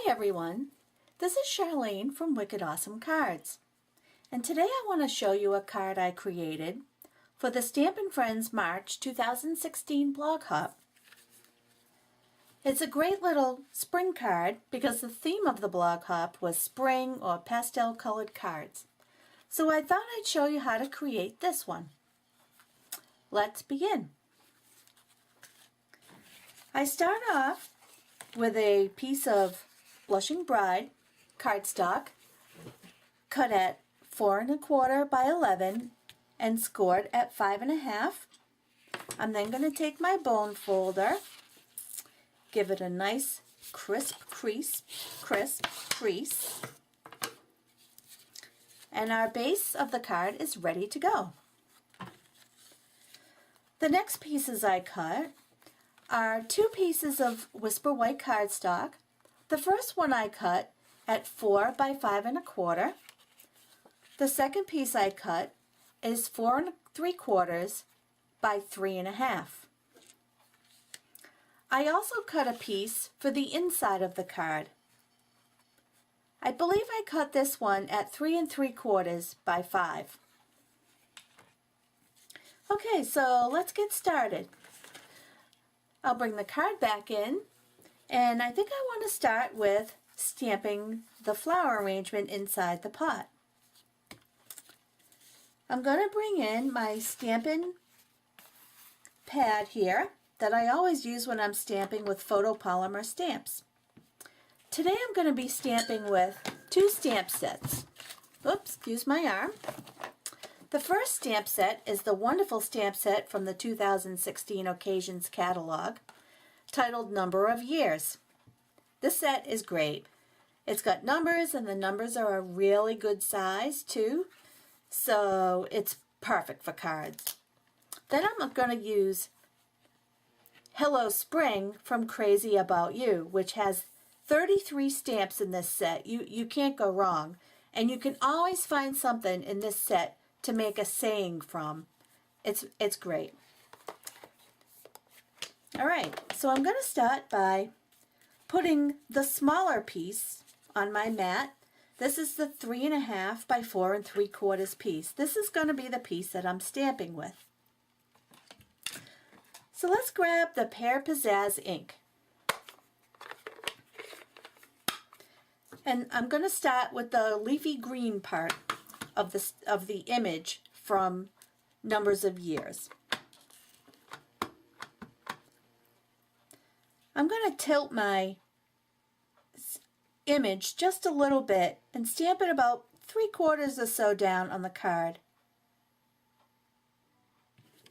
everyone, this is Charlene from Wicked Awesome Cards, and today I want to show you a card I created for the Stampin' Friends March 2016 blog hop. It's a great little spring card because the theme of the blog hop was spring or pastel colored cards. So I thought I'd show you how to create this one. Let's begin. I start off with a piece of Blushing Bride cardstock cut at 4 1/4 by 11 and scored at 5 1/2. I'm then going to take my bone folder, give it a nice crisp crease, and our base of the card is ready to go. The next pieces I cut are 2 pieces of Whisper White cardstock. The first one I cut at 4 by 5 1/4. The second piece I cut is 4 3/4 by 3 1/2. I also cut a piece for the inside of the card. I believe I cut this one at 3 3/4 by 5. Okay, so let's get started. I'll bring the card back in, and I think I want to start with stamping the flower arrangement inside the pot. I'm going to bring in my Stampin' pad here that I always use when I'm stamping with photopolymer stamps. Today I'm going to be stamping with 2 stamp sets. Oops, excuse my arm. The first stamp set is the wonderful stamp set from the 2016 Occasions catalog titled Number of Years. This set is great. It's got numbers, and the numbers are a really good size too, so it's perfect for cards. Then I'm going to use Hello Spring from Crazy About You, which has 33 stamps in this set. You can't go wrong, and you can always find something in this set to make a saying from. It's great. Alright, so I'm going to start by putting the smaller piece on my mat. This is the 3 1/2 by 4 3/4 piece. This is going to be the piece that I'm stamping with. So let's grab the Pear Pizzazz ink. And I'm going to start with the leafy green part of the image from Numbers of Years. I'm going to tilt my image just a little bit and stamp it about 3/4 or so down on the card,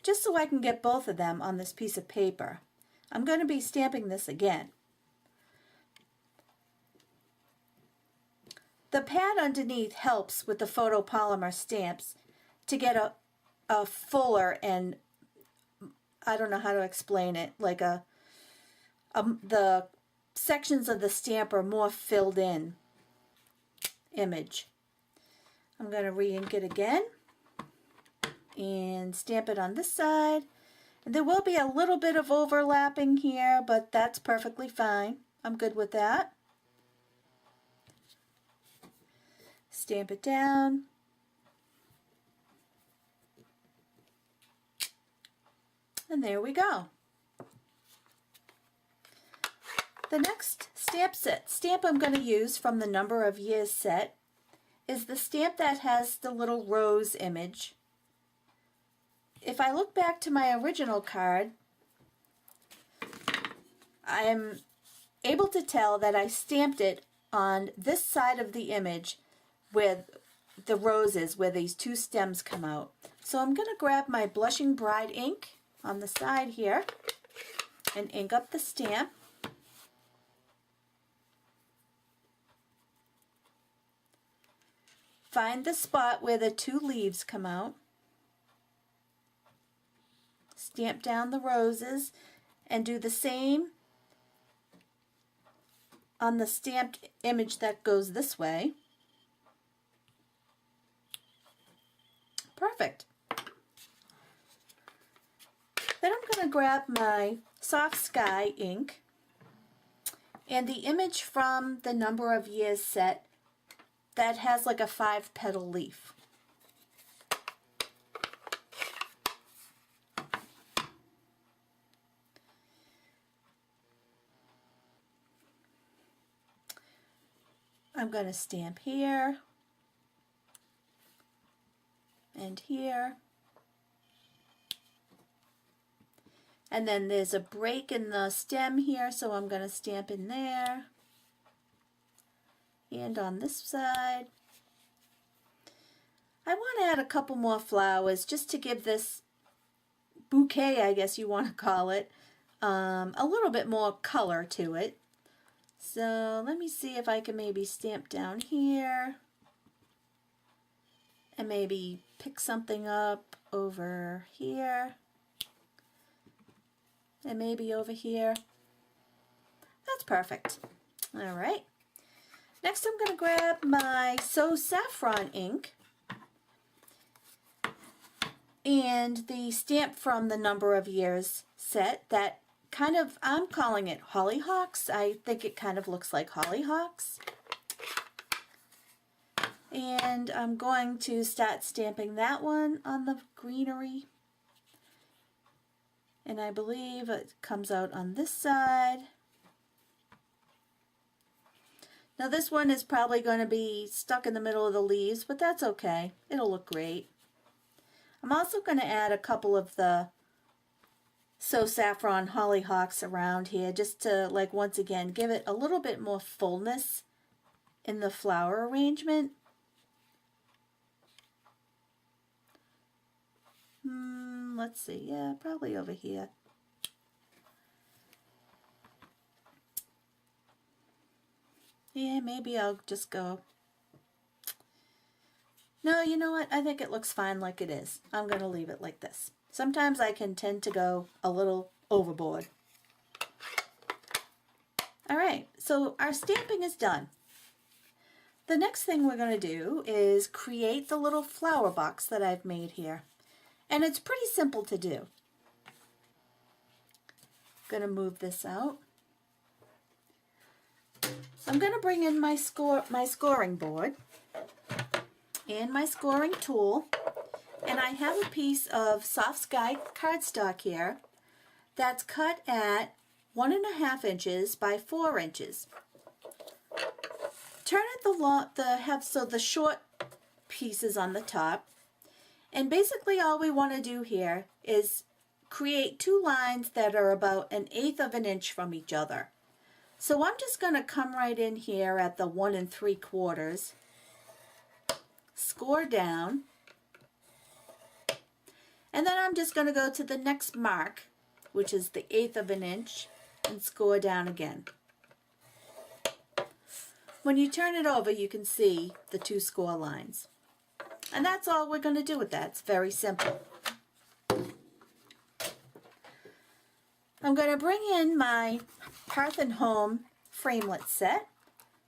just so I can get both of them on this piece of paper. I'm going to be stamping this again. The pad underneath helps with the photopolymer stamps to get a fuller and, I don't know how to explain it, like the sections of the stamp are more filled in image. I'm going to re-ink it again and stamp it on this side. And there will be a little bit of overlapping here, but that's perfectly fine. I'm good with that. Stamp it down. And there we go. The next stamp I'm going to use from the Number of Years set is the stamp that has the little rose image. If I look back to my original card, I'm able to tell that I stamped it on this side of the image with the roses where these 2 stems come out. So I'm going to grab my Blushing Bride ink on the side here and ink up the stamp. Find the spot where the 2 leaves come out. Stamp down the roses and do the same on the stamped image that goes this way. Perfect. Then I'm going to grab my Soft Sky ink and the image from the number of years set that has like a 5-petal leaf. I'm going to stamp here and here. And then there's a break in the stem here, so I'm going to stamp in there. And on this side. I want to add a couple more flowers just to give this bouquet, I guess you want to call it, a little bit more color to it. So let me see if I can maybe stamp down here and maybe pick something up over here and maybe over here. That's perfect. All right. Next I'm going to grab my So Saffron ink and the stamp from the number of years set that kind of, I'm calling it hollyhocks. I think it kind of looks like hollyhocks. And I'm going to start stamping that one on the greenery. And I believe it comes out on this side. Now this one is probably going to be stuck in the middle of the leaves, but that's okay. It'll look great. I'm also going to add a couple of the So Saffron hollyhocks around here just to, like, once again give it a little bit more fullness in the flower arrangement. Let's see, yeah, probably over here. Yeah, maybe I'll just go. No, you know what? I think it looks fine like it is. I'm going to leave it like this. Sometimes I can tend to go a little overboard. All right, so our stamping is done. The next thing we're going to do is create the little flower box that I've made here. And it's pretty simple to do. I'm going to move this out. I'm going to bring in my scoring board and my scoring tool, and I have a piece of soft sky cardstock here that's cut at 1.5 inches by 4 inches. Turn it the short pieces on the top, and basically all we want to do here is create 2 lines that are about 1/8 of an inch from each other. So I'm just going to come right in here at the 1 3/4, score down, and then I'm just going to go to the next mark, which is the 1/8 of an inch, and score down again. When you turn it over, you can see the 2 score lines. And that's all we're going to do with that. It's very simple. I'm going to bring in my Hearth and Home framelit set.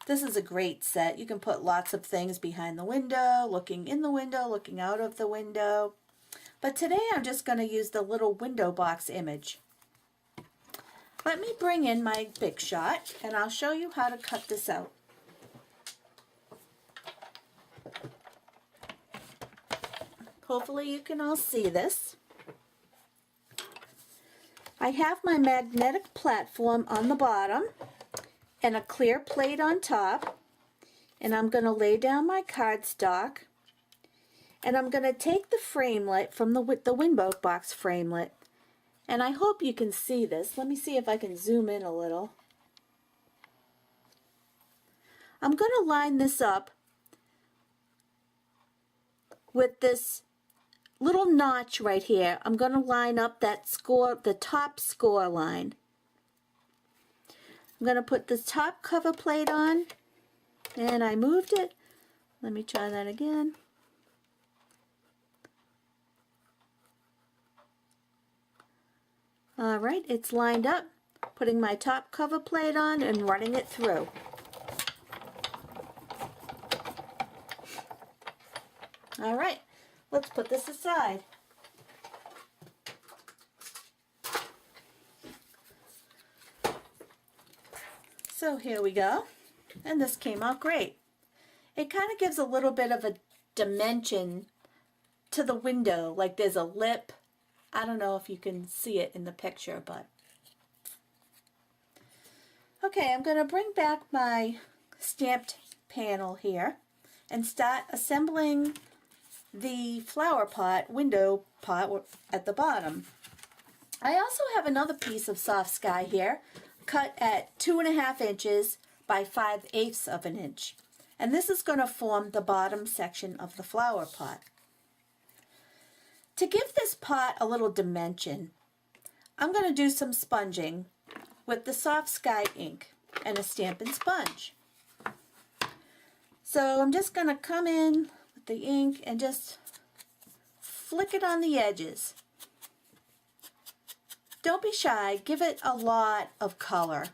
This is a great set. You can put lots of things behind the window, looking in the window, looking out of the window. But today I'm just going to use the little window box image. Let me bring in my Big Shot and I'll show you how to cut this out. Hopefully you can all see this. I have my magnetic platform on the bottom and a clear plate on top, and I'm going to lay down my cardstock, and I'm going to take the framelit from the window box framelit, and I hope you can see this. Let me see if I can zoom in a little. I'm going to line this up with this little notch right here. I'm going to line up that the top score line. I'm going to put the top cover plate on, and I moved it. Let me try that again. All right, it's lined up. Putting my top cover plate on and running it through. All right. Let's put this aside. So here we go, and this came out great. It kind of gives a little bit of a dimension to the window, like there's a lip. I don't know if you can see it in the picture, but okay, I'm going to bring back my stamped panel here and start assembling the flower pot, window pot at the bottom. I also have another piece of soft sky here, cut at 2.5 inches by 5/8 of an inch. And this is going to form the bottom section of the flower pot. To give this pot a little dimension, I'm going to do some sponging with the soft sky ink and a Stampin' sponge. So I'm just going to come in with the ink and just flick it on the edges. Don't be shy, give it a lot of color.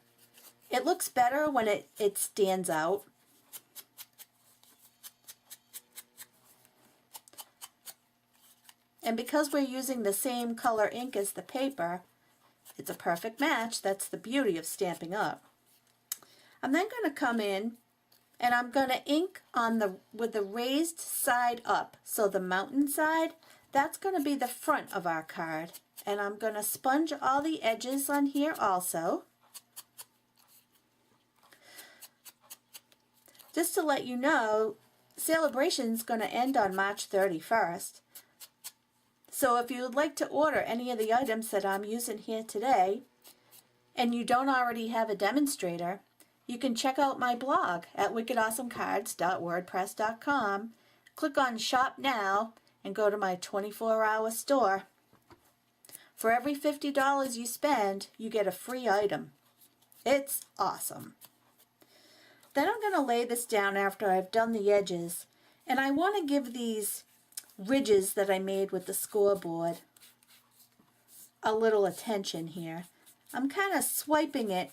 It looks better when it stands out. And because we're using the same color ink as the paper, it's a perfect match. That's the beauty of Stampin' Up. I'm then going to come in and I'm going to ink on with the raised side up. So the mountain side, that's going to be the front of our card. And I'm going to sponge all the edges on here also. Just to let you know, Celebration's going to end on March 31st. So if you would like to order any of the items that I'm using here today, and you don't already have a demonstrator, you can check out my blog at wickedawesomecards.wordpress.com, click on Shop Now, and go to my 24-hour store. For every $50 you spend, you get a free item. It's awesome. Then I'm going to lay this down after I've done the edges, and I want to give these ridges that I made with the scoreboard a little attention here. I'm kind of swiping it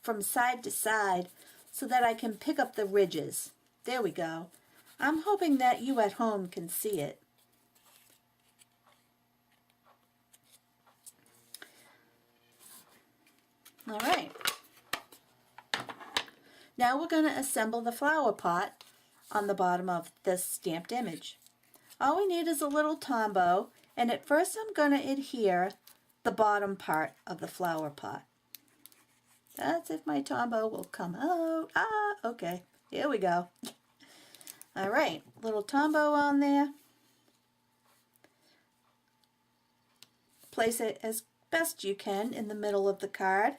from side to side so that I can pick up the ridges. There we go. I'm hoping that you at home can see it. All right. Now we're going to assemble the flower pot on the bottom of this stamped image. All we need is a little Tombow, and at first I'm going to adhere the bottom part of the flower pot. That's if my Tombow will come out. Okay, here we go. All right, little Tombow on there. Place it as best you can in the middle of the card.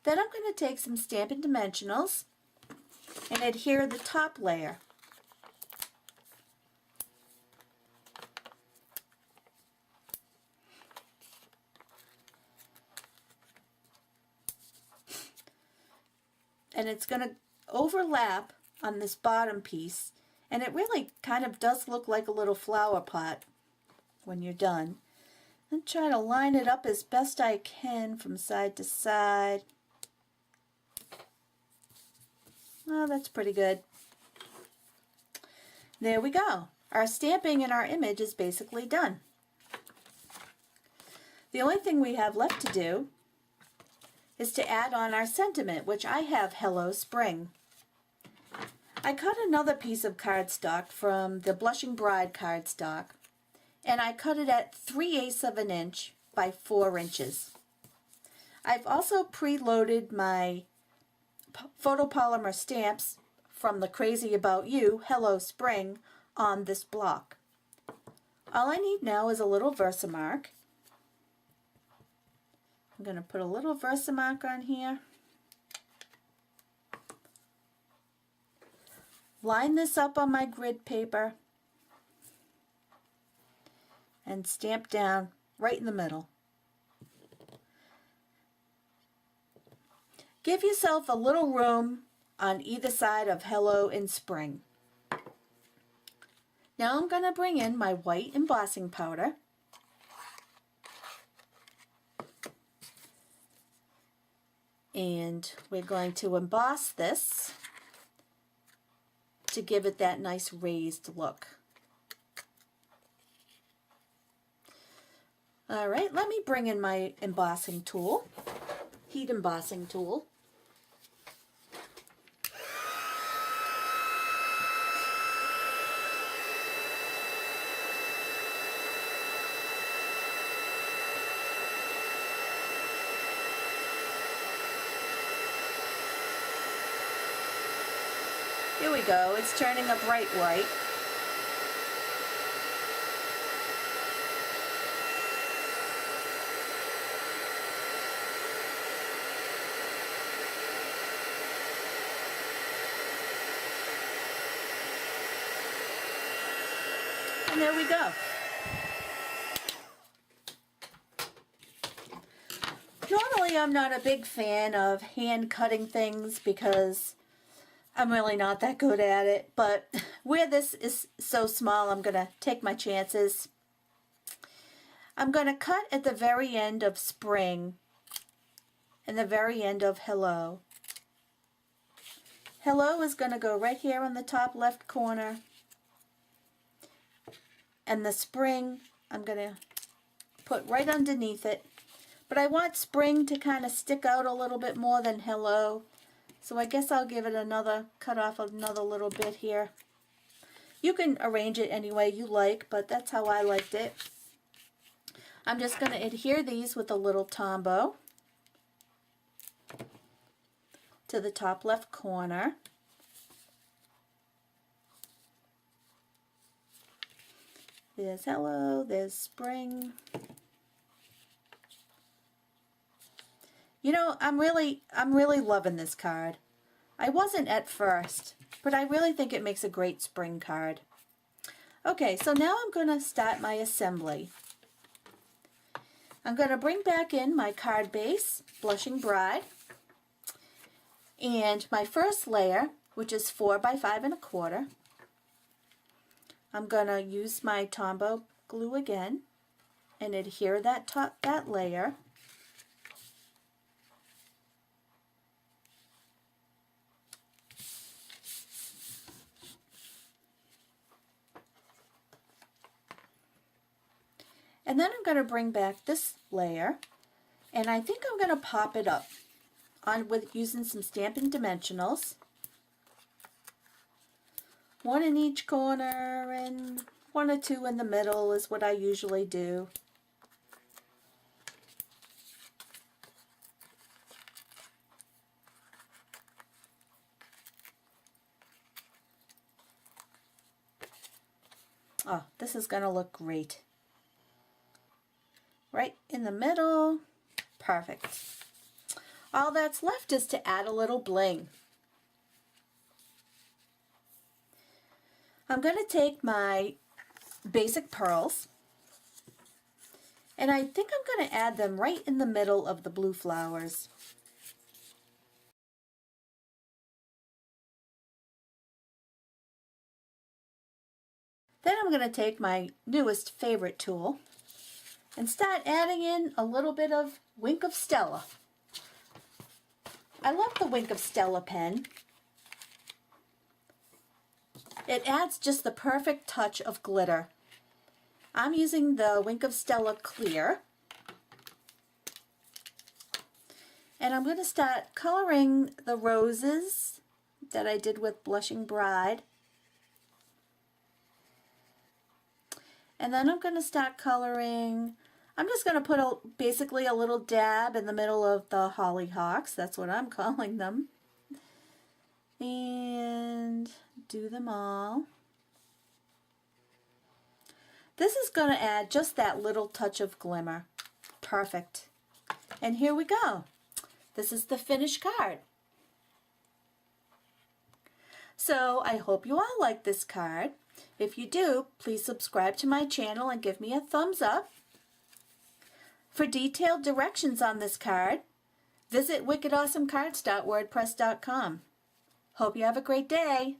Then I'm going to take some Stampin' Dimensionals and adhere the top layer. And it's going to overlap on this bottom piece, and it really kind of does look like a little flower pot when you're done. And try to line it up as best I can from side to side. Oh, that's pretty good. There we go. Our stamping in our image is basically done. The only thing we have left to do is to add on our sentiment, which I have Hello Spring. I cut another piece of cardstock from the Blushing Bride cardstock, and I cut it at 3/8 of an inch by 4 inches. I've also preloaded my photopolymer stamps from the Crazy About You Hello Spring on this block. All I need now is a little Versamark. I'm going to put a little Versamark on here. Line this up on my grid paper and stamp down right in the middle. Give yourself a little room on either side of Hello in Spring. Now I'm going to bring in my white embossing powder. And we're going to emboss this to give it that nice raised look. All right, let me bring in my embossing tool, heat embossing tool. Here we go, it's turning a bright white. And there we go. Normally I'm not a big fan of hand cutting things because I'm really not that good at it, but where this is so small, I'm going to take my chances. I'm going to cut at the very end of spring and the very end of hello. Hello is going to go right here on the top left corner. And the spring, I'm going to put right underneath it. But I want spring to kind of stick out a little bit more than hello. So I guess I'll give it another, cut off another little bit here. You can arrange it any way you like, but that's how I liked it. I'm just going to adhere these with a little Tombow to the top left corner. There's hello, there's spring. You know, I'm really loving this card. I wasn't at first, but I really think it makes a great spring card. Okay, so now I'm going to start my assembly. I'm going to bring back in my card base, Blushing Bride, and my first layer, which is 4 by 5 1/4. I'm going to use my Tombow glue again and adhere that layer. And then I'm going to bring back this layer, and I think I'm going to pop it up with using some Stampin' Dimensionals. 1 in each corner and 1 or 2 in the middle is what I usually do. Oh, this is going to look great. Right in the middle. Perfect. All that's left is to add a little bling. I'm going to take my basic pearls, and I think I'm going to add them right in the middle of the blue flowers. Then I'm going to take my newest favorite tool and start adding in a little bit of Wink of Stella. I love the Wink of Stella pen. It adds just the perfect touch of glitter. I'm using the Wink of Stella Clear. And I'm going to start coloring the roses that I did with Blushing Bride. And then I'm going to start coloring, I'm just going to put basically a little dab in the middle of the hollyhocks. That's what I'm calling them. And do them all. This is going to add just that little touch of glimmer. Perfect. And here we go. This is the finished card. So I hope you all like this card. If you do, please subscribe to my channel and give me a thumbs up. For detailed directions on this card, visit wickedawesomecards.wordpress.com. Hope you have a great day.